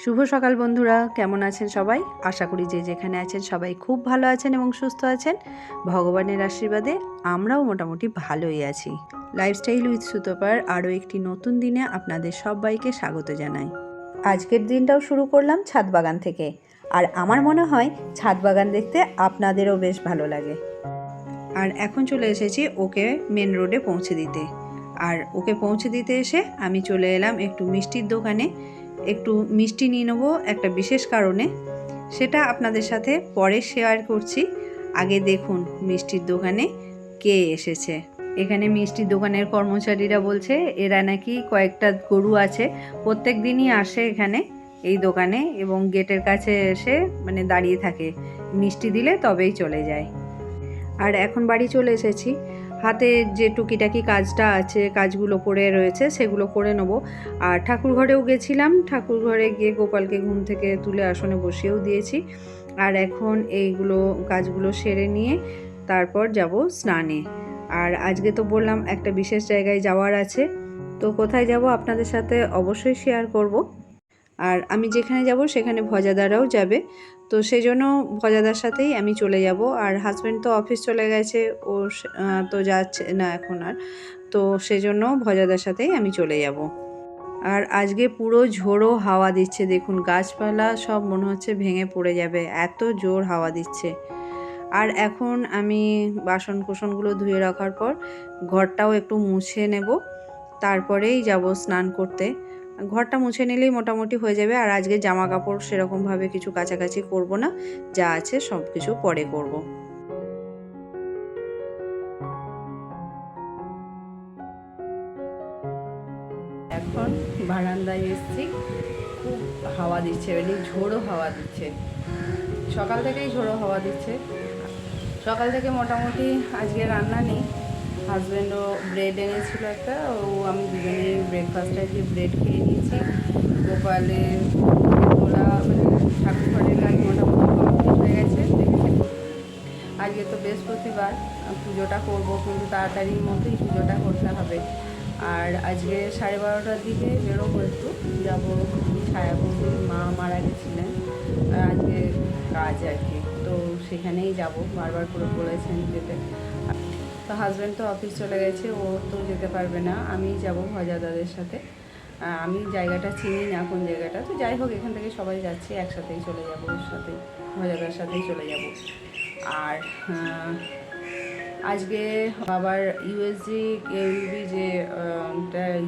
শুভ সকাল বন্ধুরা, কেমন আছেন সবাই? আশা করি যে যেখানে আছেন সবাই খুব ভালো আছেন এবং সুস্থ আছেন। ভগবানের আশীর্বাদে আমরাও মোটামুটি ভালোই আছি। লাইফস্টাইল উইথ সুতপার আরও একটি নতুন দিনে আপনাদের সবাইকে স্বাগত জানাই। আজকের দিনটাও শুরু করলাম ছাদ বাগান থেকে, আর আমার মনে হয় ছাদ বাগান দেখতে আপনাদেরও বেশ ভালো লাগে। আর এখন চলে এসেছি ওকে মেন রোডে পৌঁছে দিতে। আর ওকে পৌঁছে দিতে এসে আমি চলে এলাম একটু মিষ্টির দোকানে। একটু মিষ্টি নিয়ে নেবো একটা বিশেষ কারণে, সেটা আপনাদের সাথে পরে শেয়ার করছি। আগে দেখুন মিষ্টির দোকানে কে এসেছে। এখানে মিষ্টির দোকানের কর্মচারীরা বলছে এরা নাকি কয়েকটা গরু আছে, প্রত্যেক দিনই আসে এখানে এই দোকানে এবং গেটের কাছে এসে দাঁড়িয়ে থাকে, মিষ্টি দিলে তবেই চলে যায়। আর এখন বাড়ি চলে এসেছি, হাতে যে টুকিটাকি কাজটা আছে, কাজগুলো পড়ে রয়েছে সেগুলো করে নেব। আর ঠাকুর ঘরেও গেছিলাম, ঠাকুর ঘরে গিয়ে গোপালকে ঘুম থেকে তুলে আসনে বসিয়েও দিয়েছি। আর এখন এইগুলো কাজগুলো সেরে নিয়ে তারপর যাব স্নানে। আর আজকে তো বললাম একটা বিশেষ জায়গায় যাওয়ার আছে, তো কোথায় যাব আপনাদের সাথে অবশ্যই শেয়ার করব। আর আমি যেখানে যাব সেখানে ভজাদারাও যাবে, তো সেই জন্য ভজাদার সাথেই আমি চলে যাব। আর হাজব্যান্ড তো অফিস চলে গেছে, ও তো যাচ্ছে না এখন আর, তো সেই জন্য ভজাদার সাথেই আমি চলে যাব। আর আজকে পুরো ঝোড়ো হাওয়া দিচ্ছে, দেখুন গাছপালা সব মনে হচ্ছে ভেঙে পড়ে যাবে, এত জোর হাওয়া দিচ্ছে। আর এখন আমি বাসন কোসনগুলো ধুয়ে রাখার পর ঘরটাও একটু মুছে নেব, তারপরেই যাব স্নান করতে। ঘরটা মুছে নিলেই মোটামুটি হয়ে যাবে। আর আজকে জামা কাপড় সেরকমভাবে কিছু কাচাকাচি করব না, যা আছে সব কিছু পরে করব। এখন বারান্দায় এসেছি, খুব হাওয়া দিচ্ছে, মানে ঝোড়ো হাওয়া দিচ্ছে, সকাল থেকেই ঝোড়ো হাওয়া দিচ্ছে। সকাল থেকে মোটামুটি আজকে রান্না নেই, হাজব্যান্ডও ব্রেড এনেছিল একটা, আমি দুজনেই ব্রেকফাস্টে যে ব্রেড খেয়ে নিয়েছি। গোপালের তোলা ঠাকুর ঘরের কাজ মোটামুটি কমপ্লিট হয়ে গেছে। দেখেছেন, আজকে তো বৃহস্পতিবার, পুজোটা করবো, কিন্তু তাড়াতাড়ির মধ্যেই পুজোটা করতে হবে। আর আজকে 12:30টার দিকে বেরোবো, একটু যাবো ছায়াবন্দির মা মারা গেছিলেন, আজকে কাজ আর কি, তো সেখানেই যাব, বারবার করে বলেছেন যেতে। তো হাজব্যান্ড তো অফিস চলে গেছে, ও তো যেতে পারবে না, আমিই যাব ভজাদাদের সাথে। আমি জায়গাটা চিনি না কোন জায়গাটা, তো যাই হোক এখান থেকে সবাই যাচ্ছি, একসাথেই চলে যাব, ওর সাথে ভজাদার সাথেই চলে যাব। আর আজকে আবার ইউএসজি কেউবি যে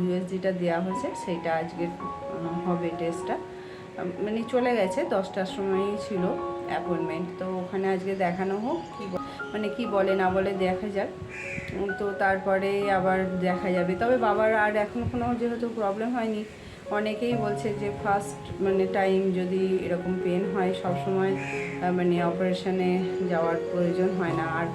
ইউএসজিটা দেওয়া হয়েছে সেইটা আজকে হবে টেস্টটা, চলে গেছে 10টার সময়ই ছিল অ্যাপয়েন্টমেন্ট, তো ওখানে আজকে দেখানো হোক, কি বলে না বলে দেখা যাক, তো তারপরে আবার দেখা যাবে। তবে বাবার আর এখন কোনো যেহেতু প্রবলেম হয়নি, অনেকেই বলছে যে ফার্স্ট টাইম যদি এরকম পেন হয় সবসময় অপারেশনে যাওয়ার প্রয়োজন হয় না। আর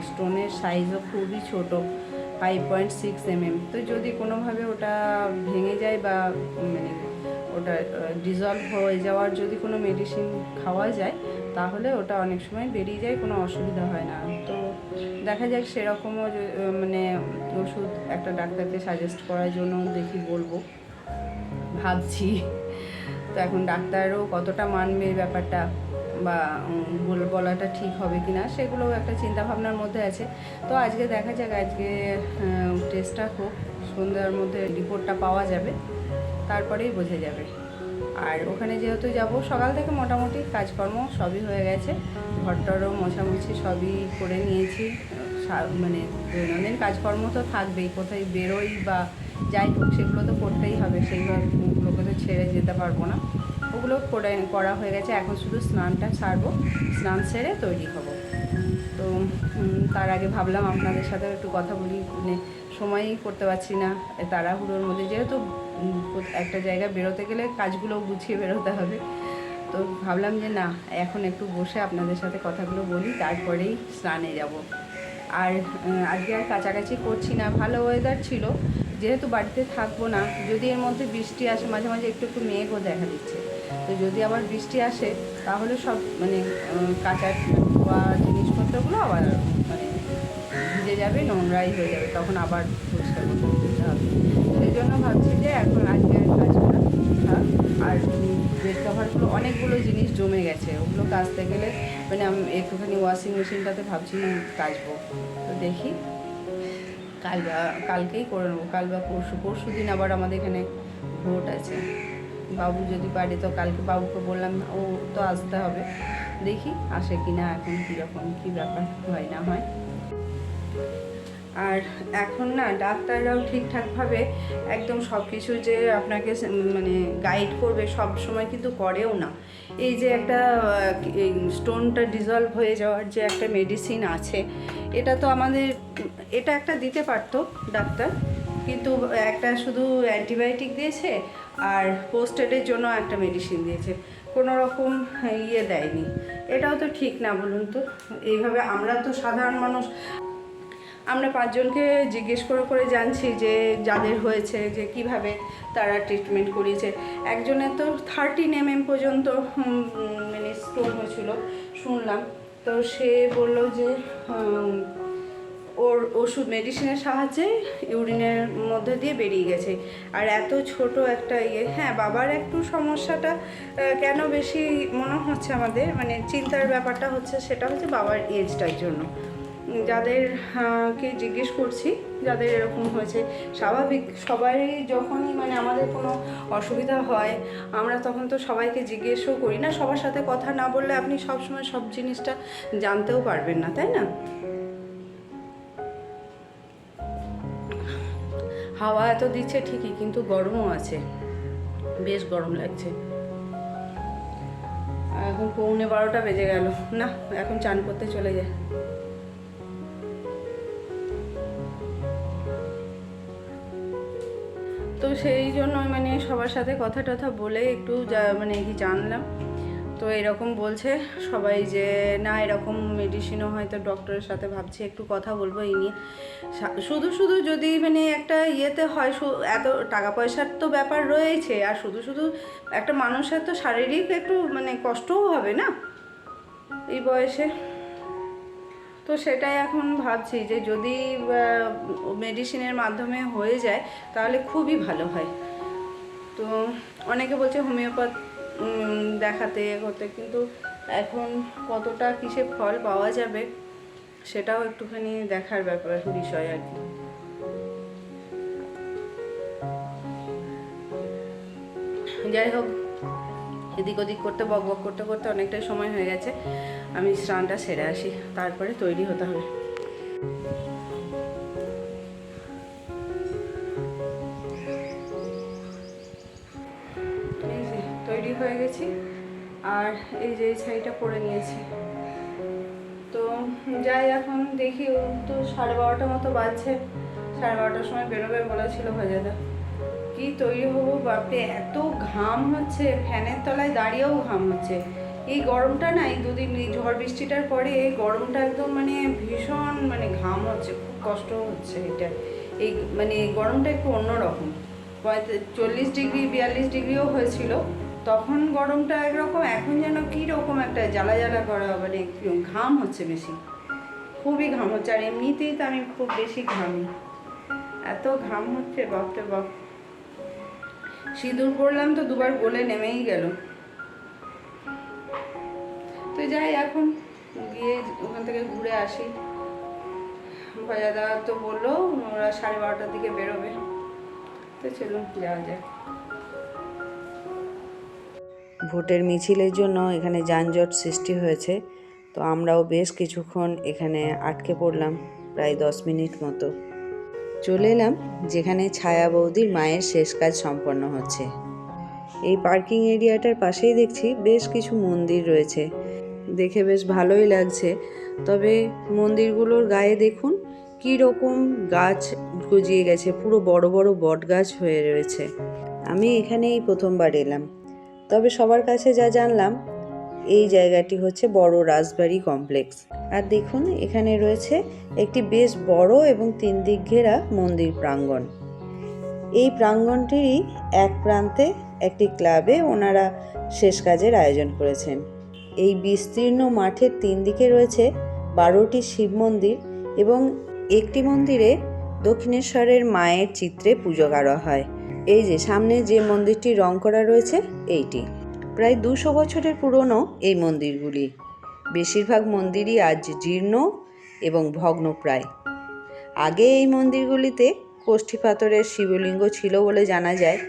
স্টোনের সাইজও খুবই ছোট, 5.6 mm, তো যদি কোনোভাবে ওটা ভেঙে যায় বা ওটা ডিজলভ হয়ে যাওয়ার যদি কোনো মেডিসিন খাওয়া যায় তাহলে ওটা অনেক সময় বেরিয়ে যায়, কোনো অসুবিধা হয় না। তো দেখা যাক, সেরকমও ওষুধ একটা ডাক্তারকে সাজেস্ট করার জন্য দেখি বলবো ভাবছি। তো এখন ডাক্তারও কতটা মানবে ব্যাপারটা বা বলাটা ঠিক হবে কি না, সেগুলোও একটা চিন্তাভাবনার মধ্যে আছে। তো আজকে দেখা যাক, আজকে টেস্টটা হোক, সন্ধ্যার মধ্যে রিপোর্টটা পাওয়া যাবে, তারপরেই বোঝা যাবে। আর ওখানে যেহেতু যাব, সকাল থেকে মোটামুটি কাজকর্ম সবই হয়ে গেছে, ঘরটারও মোছামুছি সবই করে নিয়েছি। দৈনন্দিন কাজকর্ম তো থাকবেই, কোথায় বেরোই বা যাই হোক সেগুলো তো করতেই হবে, সেইগুলোকে তো ছেড়ে যেতে পারবো না, ওগুলো করা হয়ে গেছে। এখন শুধু স্নানটা সারবো, স্নান সেরে তৈরি হব। তো তার আগে ভাবলাম আপনাদের সাথে একটু কথা বলি, সময়ই করতে পারছি না তাড়াহুড়োর মধ্যে, যেহেতু একটা জায়গায় বেরোতে গেলে কাজগুলো গুছিয়ে বেরোতে হবে, তো ভাবলাম যে না, এখন একটু বসে আপনাদের সাথে কথাগুলো বলি, তারপরেই স্নানে যাব। আর আজকে আর কাছাকাছি করছি না, ভালো ওয়েদার ছিল, যেহেতু বাড়িতে থাকবো না, যদি এর মধ্যে বৃষ্টি আসে, মাঝে মাঝে একটু একটু মেঘও দেখা দিচ্ছে, তো যদি আবার বৃষ্টি আসে তাহলে সব কাঁচা ধোয়া জিনিসপত্রগুলো আবার ভিজে যাবে, নোংরাই হয়ে যাবে, তখন আবার পরিষ্কার করতে দিতে হবে। সেই জন্য ভাবছি যে এখন আজকে আর কাজ করা থাক। আর বেড কভারগুলো অনেকগুলো জিনিস জমে গেছে, ওগুলো কাচতে গেলে মানে আমি একটুখানি ওয়াশিং মেশিনটাতে ভাবছি কাচবো। তো দেখি কালকেই করে নেবো, কাল বা পরশু দিন আবার আমাদের এখানে ভোট আছে। বাবু যদি পারে তো কালকে বাবুকে বললাম, ও তো আসতে হবে, দেখি আসে কি না, এখন কীরকম কী ব্যাপার হয় না হয়। আর এখন না ডাক্তাররাও ঠিকঠাকভাবে একদম সব কিছু যে আপনাকে মানে গাইড করবে সব সময় কিন্তু করেও না। এই যে একটা স্টোনটা ডিজলভ হয়ে যাওয়ার যে একটা মেডিসিন আছে, এটা তো আমাদের এটা একটা দিতে পারতো ডাক্তার, কিন্তু একটা শুধু অ্যান্টিবায়োটিক দিয়েছে আর পোস্ট এডের জন্য একটা মেডিসিন দিয়েছে, কোনো রকম ইয়ে দেয়নি। এটাও তো ঠিক না বলুন তো। এইভাবে আমরা তো সাধারণ মানুষ, আমরা 5 জনকে জিজ্ঞেস করে জানছি যে যাদের হয়েছে যে কিভাবে তারা ট্রিটমেন্ট করিয়েছে। একজনের তো 13 mm পর্যন্ত মানে স্টোন হয়েছিল শুনলাম। তো সে বলল যে ওর ওষুধ মেডিসিনের সাহায্যে ইউরিনের মধ্যে দিয়ে বেরিয়ে গেছে। আর এত ছোট একটা হ্যাঁ, বাবার একটু সমস্যাটা কেন বেশি মনে হচ্ছে আমাদের, মানে চিন্তার ব্যাপারটা হচ্ছে, সেটা হচ্ছে বাবার এজটার জন্য। যাদের কে জিজ্ঞেস করছি যাদের এরকম হয়েছে, স্বাভাবিক সবাই যখনই মানে আমাদের কোনো অসুবিধা হয় আমরা তখন তো সবাইকে জিজ্ঞেসও করি না, সবার সাথে কথা না বললে আপনি সবসময় সব জিনিসটা জানতেও পারবেন না, তাই না? হাওয়া এত দিচ্ছে ঠিকই, কিন্তু গরমও আছে, বেশ গরম লাগছে। এখন 11:15 বেজে গেল, না এখন চান করতে চলে যায়। তো সেই জন্য মানে সবার সাথে কথা টথা বলে একটু মানে কি জানলাম। তো এরকম বলছে সবাই যে না এরকম মেডিসিনও হয়তো ডক্টরের সাথে ভাবছি একটু কথা বলবো এই নিয়ে। শুধু যদি মানে একটা ইয়েতে হয়, এত টাকা পয়সার তো ব্যাপার রয়েছে, আর শুধু একটা মানুষের তো শারীরিক একটু মানে কষ্টও হবে না এই বয়সে। তো সেটাই এখন ভাবছি যে যদি মেডিসিনের মাধ্যমে হয়ে যায় তাহলে খুবই ভালো হয়। তো অনেকে বলছে হোমিওপ্যাথ দেখাতে করতে, কিন্তু এখন কতটা কিসে ফল পাওয়া যাবে সেটাও একটুখানি দেখার বিষয় আর কি। যাই হোক, এদিক ওদিক করতে বক করতে করতে অনেকটাই সময় হয়ে গেছে। আমি স্নানটা সেরে আসি, তারপরে তৈরি হতে হবে। এই যে তৈরি হয়ে গেছি, আর এই যে এই শাড়িটা পরে নিয়েছি। তো যাই, এখন দেখি, ও তো 12:30 মতো বাজছে, 12:30টার সময় বেরোবে বলেছিল ভাজাদা। কি তৈরি হবো বাপরে, এত ঘাম হচ্ছে, ফ্যানের তলায় দাঁড়িয়েও ঘাম হচ্ছে। এই গরমটা না, এই দুদিন ঝড় বৃষ্টিটার পরে এই গরমটা একদম মানে ভীষণ মানে ঘাম হচ্ছে, খুব কষ্ট হচ্ছে। এটা এই মানে এই গরমটা একটু অন্যরকম। 40 ডিগ্রি 42 ডিগ্রিও হয়েছিল তখন, গরমটা একরকম, এখন যেন কীরকম একটা জ্বালা জ্বালা করা, মানে ঘাম হচ্ছে বেশি, খুবই ঘাম হচ্ছে। আর এমনিতেই তো আমি খুব বেশি ঘামি, এত ঘাম হচ্ছে বাপরে বাপ। সিঁদুর পরলাম তো দুবার গলে নেমেই গেল। তো যাই, এখন গিয়ে ওখান থেকে ঘুরে আসি। ভাজাদা তো বললো ওরা 12:30টার দিকে বেরোবে, তো চলুন যাওয়া যাক। ভোটের মিছিলের জন্য এখানে যানজট সৃষ্টি হয়েছে, তো আমরাও বেশ কিছুক্ষণ এখানে আটকে পড়লাম, প্রায় 10 মিনিট মতো। চলে এলাম যেখানে ছায়া বৌদির মায়ের শেষ কাজ সম্পন্ন হচ্ছে। এই পার্কিং এরিয়াটার পাশেই দেখছি বেশ কিছু মন্দির রয়েছে, দেখে বেশ ভালোই লাগছে। তবে মন্দিরগুলোর গায়ে দেখুন কী রকম গাছ গজিয়ে গেছে, পুরো বড় বড় বট গাছ হয়ে রয়েছে। আমি এখানে এই প্রথমবার এলাম, তবে সবার কাছে যা জানলাম এই জায়গাটি হচ্ছে বড় রাজবাড়ি কমপ্লেক্স। আর দেখুন এখানে রয়েছে একটি বেশ বড় এবং 3 দিক ঘেরা মন্দির প্রাঙ্গণ। এই প্রাঙ্গণটিরই এক প্রান্তে একটি ক্লাবে ওনারা শেষ কাজের আয়োজন করেছেন। এই বিস্তীর্ণ মাঠের 3 দিকে রয়েছে 12টি শিব মন্দির, এবং একটি মন্দিরে দক্ষিণেশ্বরের মায়ের চিত্রে পুজো করা হয়। এই যে সামনে যে মন্দিরটি রং করা রয়েছে এইটি প্রায় 200 বছরের পুরনো এই মন্দিরগুলি। বেশিরভাগ মন্দিরই আজ জীর্ণ এবং ভগ্নপ্রায়। আগে এই মন্দিরগুলিতে কোষ্ঠী পাথরের শিবলিঙ্গ ছিল বলে জানা যায়,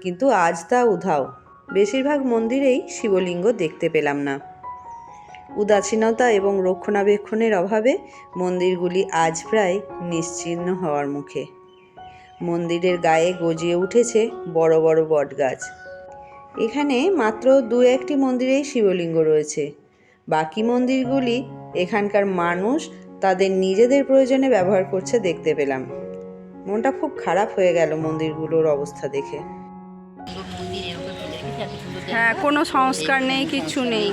কিন্তু আজ তা উধাও। বেশিরভাগ মন্দিরেই শিবলিঙ্গ দেখতে পেলাম না। উদাসীনতা এবং রক্ষণাবেক্ষণের অভাবে মন্দিরগুলি আজ প্রায় নিশ্চিহ্ন হওয়ার মুখে। মন্দিরের গায়ে গজিয়ে উঠেছে বড় বড় বটগাছ। এখানে মাত্র 2-1টি মন্দিরেই শিবলিঙ্গ রয়েছে। বাকি মন্দিরগুলি এখানকার মানুষ তাদের নিজেদের প্রয়োজনে ব্যবহার করছে দেখতে পেলাম। মনটা খুব খারাপ হয়ে গেল মন্দিরগুলোর অবস্থা দেখে। হ্যাঁ, কোনো সংস্কার নেই, কিছু নেই।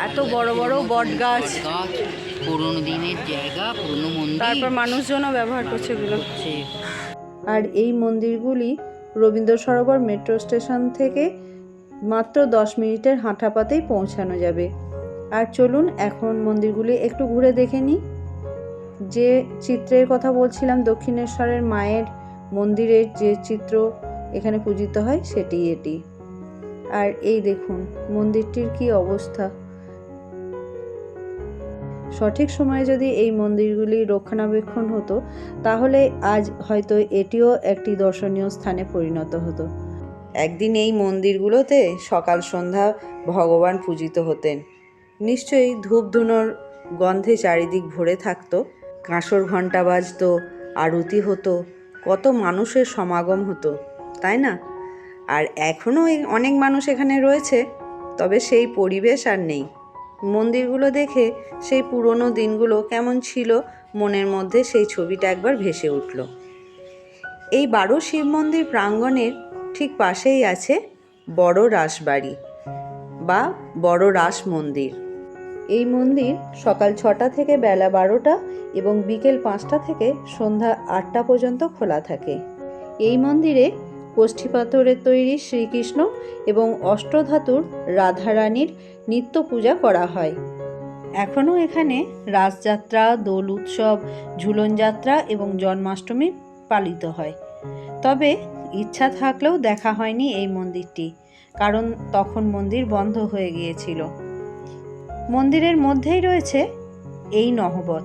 এত বড় বড় বট গাছ, পুরোনো দিনের জায়গা, পুরোনো মন্দির, তারপর মানুষজনও ব্যবহার করছে এগুলো। আর এই মন্দিরগুলি রবীন্দ্র সরোবর মেট্রো স্টেশন থেকে মাত্র 10 মিনিটের হাঁটা পথেই পৌঁছানো যাবে। আর চলুন এখন মন্দিরগুলি একটু ঘুরে দেখে নিই। যে চিত্রের কথা বলছিলাম, দক্ষিণেশ্বরের মায়ের মন্দিরের যে চিত্র এখানে পূজিত হয় সেটি এটি। আর এই দেখুন মন্দিরটির কি অবস্থা। সঠিক সময়ে যদি এই মন্দিরগুলি রক্ষণাবেক্ষণ হতো তাহলে আজ হয়তো এটিও একটি দর্শনীয় স্থানে পরিণত হতো। একদিন এই মন্দিরগুলোতে সকাল সন্ধ্যা ভগবান পূজিত হতেন। নিশ্চয়ই ধূপ ধুনোর গন্ধে চারিদিক ভরে থাকতো, কাঁসর ঘণ্টা বাজতো, আরতি হতো, কত মানুষের সমাগম হতো, তাই না? আর এখনও অনেক মানুষ এখানে রয়েছে, তবে সেই পরিবেশ আর নেই। মন্দিরগুলো দেখে সেই পুরনো দিনগুলো কেমন ছিল মনের মধ্যে সেই ছবিটা একবার ভেসে উঠল। এই 12 শিব মন্দির প্রাঙ্গণের ঠিক পাশেই আছে বড় রাসবাড়ি বা বড় রাস মন্দির। এই মন্দির সকাল 6টা থেকে বেলা 12টা এবং বিকেল 5টা থেকে সন্ধ্যা 8টা পর্যন্ত খোলা থাকে। এই মন্দিরে কোষ্ঠী পাথরের তৈরি শ্রীকৃষ্ণ এবং অষ্টধাতুর রাধারানীর নিত্য পূজা করা হয়। এখনও এখানে রাসযাত্রা, দোল উৎসব, ঝুলন যাত্রা এবং জন্মাষ্টমী পালিত হয়। তবে ইচ্ছা থাকলেও দেখা হয়নি এই মন্দিরটি, কারণ তখন মন্দির বন্ধ হয়ে গিয়েছিল। মন্দিরের মধ্যেই রয়েছে এই নহবত।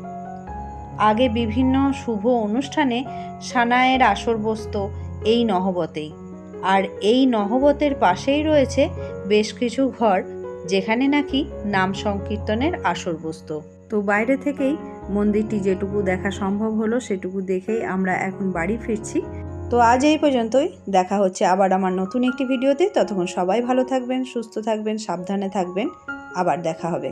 আগে বিভিন্ন শুভ অনুষ্ঠানে সানাইয়ের আসর বসত এই নহবতেই। আর এই নহবতের পাশেই রয়েছে বেশ কিছু ঘর যেখানে নাকি নাম সংকীর্তনের আসর বসত। তো বাইরে থেকেই মন্দিরটি যেটুকু দেখা সম্ভব হলো সেটুকু দেখেই আমরা এখন বাড়ি ফিরছি। তো আজ এই পর্যন্তই। দেখা হচ্ছে আবার আমার নতুন একটি ভিডিওতে। ততক্ষণ সবাই ভালো থাকবেন, সুস্থ থাকবেন, সাবধানে থাকবেন। আবার দেখা হবে।